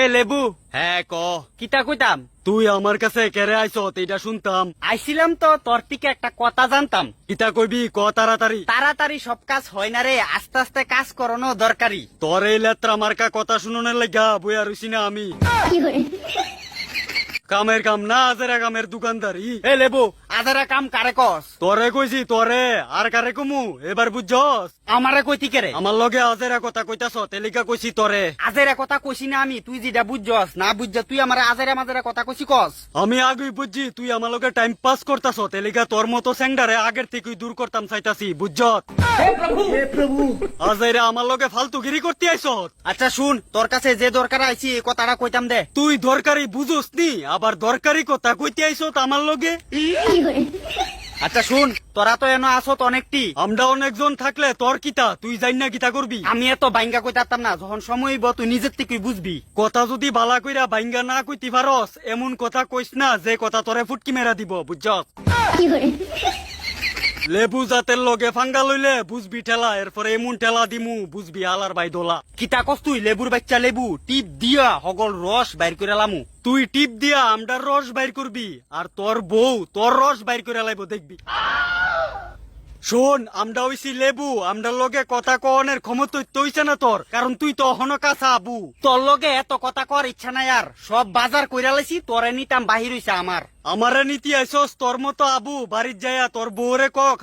এ লেবু, হ্যাঁ ক। কিতা কইতাম? তুই আমার কাছে কেড়ে আইস এটা শুনতাম। আইছিলাম তো তোর থেকে একটা কথা জানতাম। কিতা কইবি ক তাড়াতাড়ি। তাড়াতাড়ি সব কাজ হয় না রে, আস্তে আস্তে কাজ করানো দরকারি। তোর এই লেত্রা মার্কা কথা শুনোনের লাগা বইয়া রইছি না আমি। কামের কাম না আজেরা কামের দোকানদারি। এ লেবু, আধারা কাম কারে কস? তোরে কইছি তোরে, আর কারে কমু এবার বুঝছস? আমারে কইতি কে রে? আমার লগে আজেরা কথা কইতাছ তেলিকা কইছি তোরে। আজেরা কথা কইছি না আমি, তুই যেটা বুঝছস না বুঝছ তুই আমার আজেরা মাঝেরা কথা কইছি কস। আমি আগেই বুঝছি তুই আমার লগে টাইম পাস করতাছ তেলিকা তোর মতো স্যাংডারে আগের থেকে দূর করতাম চাইতাছি বুঝছত। আজেরা আমার লগে ফালতুগিরি করতে আইছত। আচ্ছা শুন, তোর কাছে যে দরকার আইছি এই কথাটা কইতাম দে। তুই দরকারি বুঝোস নি, আবার দরকারি কথা কইতে আইছত আমার লগে। আচ্ছা শুন, তোরা তো এনো আসত অনেকটি, আমরা অনেকজন থাকলে তোর কিতা, তুই জানি না কিতা করবি। আমি এত বাইঙ্গা কইতাম না, যখন সময় হইব তুই নিজের থেকে বুঝবি। কথা যদি বালা কইরা বাইঙ্গা না কইতি পারস এমন কথা কইস না যে কথা তোরে ফুটকি মেরা দিব বুঝছস। লেবু জাতের লগে ফাঙ্গা লইলে বুঝবি ঠেলা, এরপরে এমন ঠেলা দিমু বুঝবি আলার বাই দোলা। কিতা কস তুই? লেবুর বাচ্চা লেবু টিপ দিয়া হগল রস বাইর করে লামু। তুই টিপ দিয়া আমডার রস বাইর করবি, আর তোর বউ তোর রস বাইর করে লাইব দেখবি। শোন, আমরা হইছি লেবু, আমরার লগে কথা কনের ক্ষমতা তৈছে না তোর, কারণ তুই তো অহনো কাঁচা আবু। তোর লগে এত কথা কর ইচ্ছা নাই আর, সব বাজার কইরা লাইছি, তোরে নিতাম বাহির হইছে আমার। আমারে নীতি আইসস তোর মতো আবু, বাড়ির যাইয়া তোর বউরে ক খাওয়া